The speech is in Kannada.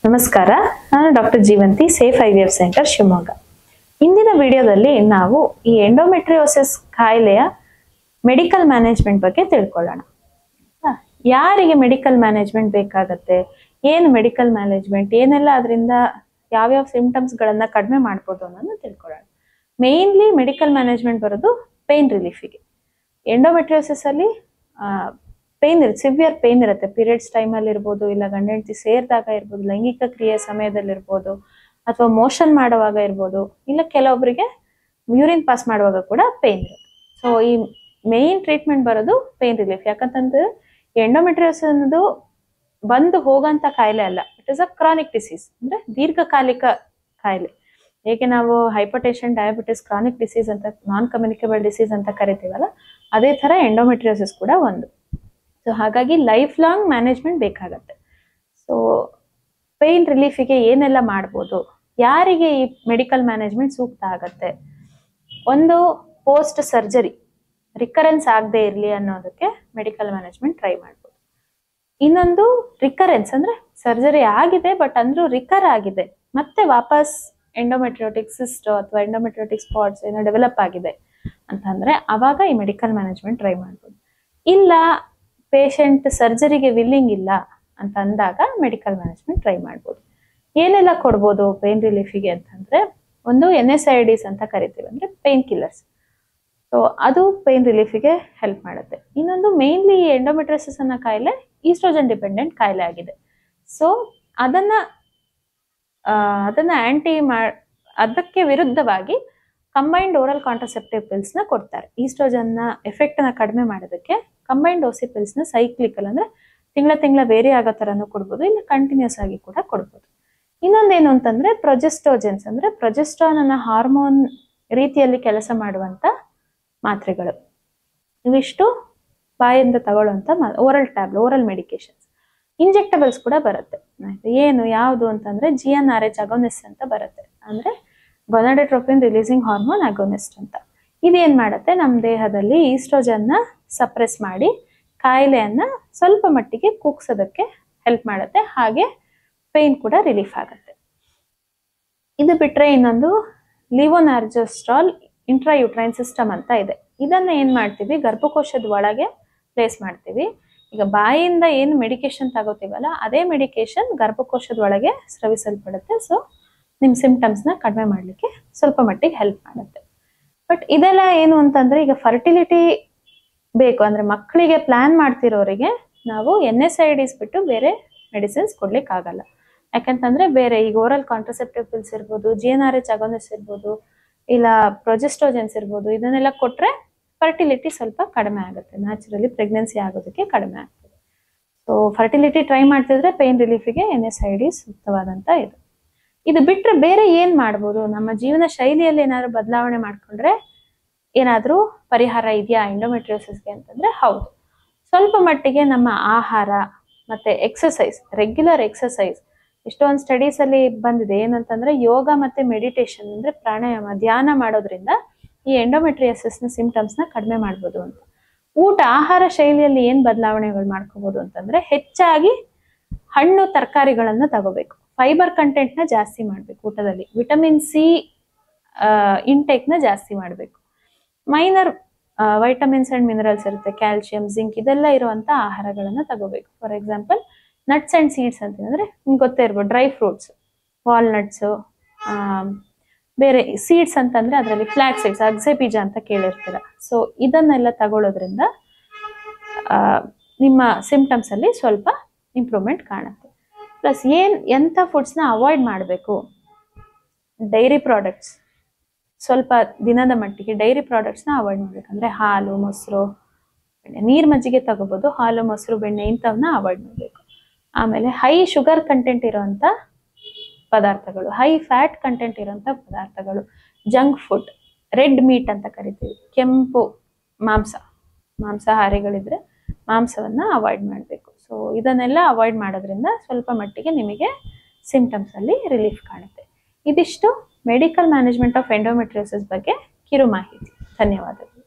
ನಮಸ್ಕಾರ, ನಾನು doctor Jeevanti, safe IVF centre Shivamogga. ಇಂದಿನ ವಿಡಿಯೋದಲ್ಲಿ ನಾವು ಈ ಎಂಡೋಮೆಟ್ರಿಯೋಸಿಸ್ ಕಾಯಿಲೆಯ ಮೆಡಿಕಲ್ ಮ್ಯಾನೇಜ್ಮೆಂಟ್ ಬಗ್ಗೆ ತಿಳ್ಕೊಳ್ಳೋಣ. ಯಾರಿಗೆ ಮೆಡಿಕಲ್ ಮ್ಯಾನೇಜ್ಮೆಂಟ್ ಬೇಕಾಗತ್ತೆ, ಏನು ಮೆಡಿಕಲ್ ಮ್ಯಾನೇಜ್ಮೆಂಟ್, ಏನೆಲ್ಲ ಅದರಿಂದ ಯಾವ್ಯಾವ ಸಿಂಪ್ಟಮ್ಸ್ ಗಳನ್ನ ಕಡಿಮೆ ಮಾಡ್ಬೋದು ಅನ್ನೋದನ್ನ ತಿಳ್ಕೊಳ್ಳೋಣ. ಮೇನ್ಲಿ ಮೆಡಿಕಲ್ ಮ್ಯಾನೇಜ್ಮೆಂಟ್ ಬರೋದು ಪೇನ್ ರಿಲೀಫಿಗೆ. ಎಂಡೋಮೆಟ್ರಿಯೋಸಿಸ್ ಅಲ್ಲಿ ಪೇನ್ ಇರುತ್ತೆ, ಸಿವಿಯರ್ ಪೇನ್ ಇರುತ್ತೆ. ಪೀರಿಯಡ್ಸ್ ಟೈಮಲ್ಲಿ ಇರ್ಬೋದು, ಇಲ್ಲ ಗಂಡ ಹೆಂಡತಿ ಸೇರಿದಾಗ ಇರ್ಬೋದು, ಲೈಂಗಿಕ ಕ್ರಿಯೆ ಸಮಯದಲ್ಲಿ ಇರ್ಬೋದು, ಅಥವಾ ಮೋಷನ್ ಮಾಡುವಾಗ ಇರ್ಬೋದು, ಇಲ್ಲ ಕೆಲವೊಬ್ಬರಿಗೆ ಯೂರಿನ್ ಪಾಸ್ ಮಾಡುವಾಗ ಕೂಡ ಪೇನ್ ಇರುತ್ತೆ. ಸೊ ಈ ಮೇನ್ ಟ್ರೀಟ್ಮೆಂಟ್ ಬರೋದು ಪೇನ್ ರಿಲೀಫ್. ಯಾಕಂತಂದ್ರೆ ಎಂಡೋಮೆಟ್ರಿಯೋಸಿಸ್ ಅನ್ನೋದು ಬಂದು ಹೋಗಂತ ಕಾಯಿಲೆ ಅಲ್ಲ, it is a chronic disease, ಅಂದ್ರೆ ದೀರ್ಘಕಾಲಿಕ ಕಾಯಿಲೆ. ಹೇಗೆ ನಾವು ಹೈಪರ್ಟೆನ್ಷನ್, ಡಯಾಬಿಟಿಸ್ ಕ್ರಾನಿಕ್ ಡಿಸೀಸ್ ಅಂತ, ನಾನ್ ಕಮ್ಯುನಿಕೇಬಲ್ ಡಿಸೀಸ್ ಅಂತ ಕರಿತೀವಲ್ಲ, ಅದೇ ತರ ಎಂಡೋಮೆಟ್ರಿಯೋಸಿಸ್ ಕೂಡ ಒಂದು. ಸೊ ಹಾಗಾಗಿ ಲೈಫ್ ಲಾಂಗ್ ಮ್ಯಾನೇಜ್ಮೆಂಟ್ ಬೇಕಾಗತ್ತೆ. ಸೊ ಪೇನ್ ರಿಲೀಫಿಗೆ ಏನೆಲ್ಲ ಮಾಡ್ಬೋದು, ಯಾರಿಗೆ ಈ ಮೆಡಿಕಲ್ ಮ್ಯಾನೇಜ್ಮೆಂಟ್ ಸೂಕ್ತ ಆಗತ್ತೆ? ಒಂದು, ಪೋಸ್ಟ್ ಸರ್ಜರಿ ರಿಕರೆನ್ಸ್ ಆಗದೆ ಇರಲಿ ಅನ್ನೋದಕ್ಕೆ ಮೆಡಿಕಲ್ ಮ್ಯಾನೇಜ್ಮೆಂಟ್ ಟ್ರೈ ಮಾಡ್ಬೋದು. ಇನ್ನೊಂದು, ರಿಕರೆನ್ಸ್ ಅಂದ್ರೆ ಸರ್ಜರಿ ಆಗಿದೆ ಬಟ್ ಅಂದ್ರೂ ರಿಕರ್ ಆಗಿದೆ, ಮತ್ತೆ ವಾಪಸ್ ಎಂಡೋಮೆಟ್ರಿಯೋಟಿಕ್ ಸಿಸ್ಟ್ ಅಥವಾ ಎಂಡೋಮೆಟ್ರಿಯೋಟಿಕ್ ಸ್ಪಾಟ್ಸ್ ಏನೋ ಡೆವಲಪ್ ಆಗಿದೆ ಅಂತಂದ್ರೆ ಅವಾಗ ಈ ಮೆಡಿಕಲ್ ಮ್ಯಾನೇಜ್ಮೆಂಟ್ ಟ್ರೈ ಮಾಡ್ಬೋದು. ಇಲ್ಲ ಪೇಷಂಟ್ ಸರ್ಜರಿಗೆ ವಿಲ್ಲಿಂಗ್ ಇಲ್ಲ ಅಂತ ಅಂದಾಗ ಮೆಡಿಕಲ್ ಮ್ಯಾನೇಜ್ಮೆಂಟ್ ಟ್ರೈ ಮಾಡ್ಬೋದು. ಏನೆಲ್ಲ ಕೊಡ್ಬೋದು ಪೇನ್ ರಿಲೀಫಿಗೆ ಅಂತಂದ್ರೆ, ಒಂದು NSAIDs ಅಂತ ಕರಿತೀವಿ, ಅಂದ್ರೆ ಪೇನ್ ಕಿಲ್ಲರ್ಸ್. ಸೊ ಅದು ಪೇನ್ ರಿಲೀಫಿಗೆ ಹೆಲ್ಪ್ ಮಾಡುತ್ತೆ. ಇನ್ನೊಂದು, ಮೇನ್ಲಿ ಎಂಡೋಮೆಟ್ರಿಯೋಸಿಸ್ ಅನ್ನೋ ಕಾಯಿಲೆ ಈಸ್ಟ್ರೋಜನ್ ಡಿಪೆಂಡೆಂಟ್ ಕಾಯಿಲೆ ಆಗಿದೆ. ಸೊ ಅದನ್ನ ಅದಕ್ಕೆ ವಿರುದ್ಧವಾಗಿ ಕಂಬೈನ್ಡ್ ಓರಲ್ ಕಾಂಟ್ರಸೆಪ್ಟಿವ್ ಪಿಲ್ಸ್ ನ ಕೊಡ್ತಾರೆ. ಈಸ್ಟ್ರೋಜನ್ ನ ಎಫೆಕ್ಟ್ ನ ಕಡಿಮೆ ಮಾಡೋದಕ್ಕೆ ಕಂಬೈನ್ಡ್ ಓಸಿ ಪಿಲ್ಸ್ ನ ಸೈಕ್ಲಿಕಲ್, ಅಂದ್ರೆ ತಿಂಗಳ ವೇರಿ ಆಗೋ ತರನು ಕೊಡ್ಬೋದು, ಇಲ್ಲ ಕಂಟಿನ್ಯೂಸ್ ಆಗಿ ಕೂಡ ಕೊಡ್ಬೋದು. ಇನ್ನೊಂದೇನು ಅಂತಂದ್ರೆ ಪ್ರೊಜೆಸ್ಟೋಜೆನ್ಸ್, ಅಂದ್ರೆ ಪ್ರೊಜೆಸ್ಟ್ರಾನ್ ಅನ್ನ ಹಾರ್ಮೋನ್ ರೀತಿಯಲ್ಲಿ ಕೆಲಸ ಮಾಡುವಂತ ಮಾತ್ರೆಗಳು. ಇವಿಷ್ಟು ಬಾಯಿಂದ ತಗೊಳ್ಳುವಂತ ಓರಲ್ ಮೆಡಿಕೇಶನ್ಸ್. ಇಂಜೆಕ್ಟಬಲ್ಸ್ ಕೂಡ ಬರುತ್ತೆ. ಏನು ಯಾವುದು ಅಂತಂದ್ರೆ GnRH ಅಗೋನಿಸ್ಟ್ ಅಂತ ಬರುತ್ತೆ, ಅಂದ್ರೆ ಗೋನಾಡೋಟ್ರೋಪಿನ್ ರಿಲೀಸಿಂಗ್ ಹಾರ್ಮೋನ್ ಅಗೋನಿಸ್ಟ್ ಅಂತ. ಇದೇನ್ ಮಾಡುತ್ತೆ, ನಮ್ಮ ದೇಹದಲ್ಲಿ ಈಸ್ಟ್ರೋಜನ್ ನ ಸಪ್ರೆಸ್ ಮಾಡಿ ಕಾಯಿಲೆಯನ್ನ ಸ್ವಲ್ಪ ಮಟ್ಟಿಗೆ ಕುಗ್ಸೋದಕ್ಕೆ ಹೆಲ್ಪ್ ಮಾಡುತ್ತೆ, ಹಾಗೆ ಪೇನ್ ಕೂಡ ರಿಲೀಫ್ ಆಗುತ್ತೆ. ಇದು ಬಿಟ್ರೆ ಇನ್ನೊಂದು ಲಿವೋನಾರ್ಜೋಸ್ಟ್ರಾಲ್ ಇಂಟ್ರಾಯುಟ್ರೈನ್ ಸಿಸ್ಟಮ್ ಅಂತ ಇದೆ. ಇದನ್ನ ಏನ್ ಮಾಡ್ತೀವಿ, ಗರ್ಭಕೋಶದ ಒಳಗೆ ಪ್ಲೇಸ್ ಮಾಡ್ತೀವಿ. ಈಗ ಬಾಯಿಯಿಂದ ಏನು ಮೆಡಿಕೇಶನ್ ತಗೋತೀವಲ್ಲ, ಅದೇ ಮೆಡಿಕೇಶನ್ ಗರ್ಭಕೋಶದ ಒಳಗೆ ಸ್ರವಿಸಲ್ಪಡುತ್ತೆ. ಸೊ ನಿಮ್ ಸಿಂಪ್ಟಮ್ಸ್ ನ ಕಡಿಮೆ ಮಾಡ್ಲಿಕ್ಕೆ ಸ್ವಲ್ಪ ಮಟ್ಟಿಗೆ ಹೆಲ್ಪ್ ಮಾಡುತ್ತೆ. ಬಟ್ ಇದೆಲ್ಲ ಏನು ಅಂತಂದ್ರೆ, ಈಗ ಫರ್ಟಿಲಿಟಿ ಬೇಕು ಅಂದ್ರೆ ಮಕ್ಕಳಿಗೆ ಪ್ಲಾನ್ ಮಾಡ್ತಿರೋರಿಗೆ ನಾವು NSAIDs ಬಿಟ್ಟು ಬೇರೆ ಮೆಡಿಸಿನ್ಸ್ ಕೊಡ್ಲಿಕ್ಕೆ ಆಗಲ್ಲ. ಯಾಕಂತಂದ್ರೆ ಬೇರೆ ಈಗ ಓರಲ್ ಕಾಂಟ್ರಸೆಪ್ಟಿವ್ ಪಿಲ್ಸ್ ಇರ್ಬೋದು, GnRH ಅಗೋನಿಸ್ಟ್ ಇರ್ಬೋದು, ಇಲ್ಲ ಪ್ರೊಜೆಸ್ಟೋಜೆನ್ಸ್ ಇರ್ಬೋದು, ಇದನ್ನೆಲ್ಲ ಕೊಟ್ರೆ ಫರ್ಟಿಲಿಟಿ ಸ್ವಲ್ಪ ಕಡಿಮೆ ಆಗುತ್ತೆ, ನ್ಯಾಚುರಲಿ ಪ್ರೆಗ್ನೆನ್ಸಿ ಆಗೋದಕ್ಕೆ ಕಡಿಮೆ ಆಗ್ತದೆ. ಸೊ ಫರ್ಟಿಲಿಟಿ ಟ್ರೈ ಮಾಡ್ತಿದ್ರೆ ಪೇನ್ ರಿಲೀಫಿಗೆ NSAIDs ಸೂಕ್ತವಾದಂತ ಇದು. ಇದು ಬಿಟ್ರೆ ಬೇರೆ ಏನ್ ಮಾಡ್ಬೋದು, ನಮ್ಮ ಜೀವನ ಶೈಲಿಯಲ್ಲಿ ಏನಾದ್ರು ಬದಲಾವಣೆ ಮಾಡ್ಕೊಂಡ್ರೆ ಏನಾದ್ರೂ ಪರಿಹಾರ ಇದೆಯಾ ಎಂಡೋಮೆಟ್ರಿಯೋಸಿಸ್ಗೆ ಅಂತಂದ್ರೆ ಹೌದು. ಸ್ವಲ್ಪ ಮಟ್ಟಿಗೆ ನಮ್ಮ ಆಹಾರ ಮತ್ತೆ ಎಕ್ಸಸೈಸ್, ರೆಗ್ಯುಲರ್ ಎಕ್ಸಸೈಸ್. ಎಷ್ಟೊಂದು ಸ್ಟಡೀಸ್ ಅಲ್ಲಿ ಬಂದಿದೆ ಏನಂತಂದ್ರೆ, ಯೋಗ ಮತ್ತೆ ಮೆಡಿಟೇಷನ್ ಅಂದ್ರೆ ಪ್ರಾಣಾಯಾಮ, ಧ್ಯಾನ ಮಾಡೋದ್ರಿಂದ ಈ ಎಂಡೋಮೆಟ್ರಿಯೋಸಿಸ್ ನ ಸಿಂಪ್ಟಮ್ಸ್ ನ ಕಡಿಮೆ ಮಾಡ್ಬೋದು ಅಂತ. ಆಹಾರ ಶೈಲಿಯಲ್ಲಿ ಏನ್ ಬದಲಾವಣೆಗಳು ಮಾಡ್ಕೋಬಹುದು ಅಂತಂದ್ರೆ, ಹೆಚ್ಚಾಗಿ ಹಣ್ಣು ತರಕಾರಿಗಳನ್ನ ತಗೋಬೇಕು, ಫೈಬರ್ ಕಂಟೆಂಟ್ ನ ಜಾಸ್ತಿ ಮಾಡ್ಬೇಕು ಊಟದಲ್ಲಿ, ವಿಟಮಿನ್ C ಇಂಟೇಕ್ ನ ಜಾಸ್ತಿ ಮಾಡ್ಬೇಕು, ಮೈನರ್ ವೈಟಮಿನ್ಸ್ ಅಂಡ್ ಮಿನರಲ್ಸ್ ಇರುತ್ತೆ, ಕ್ಯಾಲ್ಸಿಯಂ, ಜಿಂಕ್, ಇದೆಲ್ಲ ಇರುವಂತ ಆಹಾರಗಳನ್ನ ತಗೋಬೇಕು. For example nuts and seeds ಅಂತ ಅಂದ್ರೆ ನಿಮ್ಗೆ ಗೊತ್ತೇ ಇರ್ಬೋದು, ಡ್ರೈ ಫ್ರೂಟ್ಸ್, ವಾಲ್ನಟ್ಸ್, ಬೇರೆ ಸೀಡ್ಸ್ ಅಂತಂದ್ರೆ ಅದರಲ್ಲಿ ಫ್ಲಾಕ್ ಸೀಡ್ಸ್, ಅಗಸೆ ಬೀಜ ಅಂತ ಕೇಳಿರ್ತೀರ. ಸೊ ಇದನ್ನೆಲ್ಲ ತಗೊಳ್ಳೋದ್ರಿಂದ ನಿಮ್ಮ ಸಿಂಪ್ಟಮ್ಸ್ ಅಲ್ಲಿ ಸ್ವಲ್ಪ ಇಂಪ್ರೂವ್ಮೆಂಟ್ ಕಾಣುತ್ತೆ. ಪ್ಲಸ್ ಎಂಥ ಫುಡ್ಸ್ ನ ಅವಾಯ್ಡ್ ಮಾಡಬೇಕು, ಡೈರಿ ಪ್ರಾಡಕ್ಟ್ಸ್, ಸ್ವಲ್ಪ ದಿನದ ಮಟ್ಟಿಗೆ ಡೈರಿ ಪ್ರಾಡಕ್ಟ್ಸ್ ನ ಅವಾಯ್ಡ್ ಮಾಡ್ಬೇಕಂದ್ರೆ ಹಾಲು, ಮೊಸರು, ಬೆಣ್ಣೆ, ನೀರ್ ಮಜ್ಜಿಗೆ ತಗೋಬಹುದು, ಹಾಲು, ಮೊಸರು, ಬೆಣ್ಣೆ ಇಂಥವನ್ನ ಅವಾಯ್ಡ್ ಮಾಡಬೇಕು. ಆಮೇಲೆ ಹೈ ಶುಗರ್ ಕಂಟೆಂಟ್ ಇರುವಂತ ಪದಾರ್ಥಗಳು, ಹೈ ಫ್ಯಾಟ್ ಕಂಟೆಂಟ್ ಇರುವಂತ ಪದಾರ್ಥಗಳು, ಜಂಕ್ ಫುಡ್, ರೆಡ್ ಮೀಟ್ ಅಂತ ಕರಿತೀವಿ, ಕೆಂಪು ಮಾಂಸಾಹಾರಿಗಳಿದ್ರೆ ಮಾಂಸವನ್ನ ಅವಾಯ್ಡ್ ಮಾಡಬೇಕು. ಸೊ ಇದನ್ನೆಲ್ಲ ಅವಾಯ್ಡ್ ಮಾಡೋದ್ರಿಂದ ಸ್ವಲ್ಪ ಮಟ್ಟಿಗೆ ನಿಮಗೆ ಸಿಂಪ್ಟಮ್ಸ್ ಅಲ್ಲಿ ರಿಲೀಫ್ ಕಾಣುತ್ತೆ. ಇದಿಷ್ಟು ಮೆಡಿಕಲ್ ಮ್ಯಾನೇಜ್ಮೆಂಟ್ ಆಫ್ ಎಂಡೋಮೆಟ್ರಿಯೋಸಿಸ್ ಬಗ್ಗೆ ಕಿರು ಮಾಹಿತಿ. ಧನ್ಯವಾದಗಳು.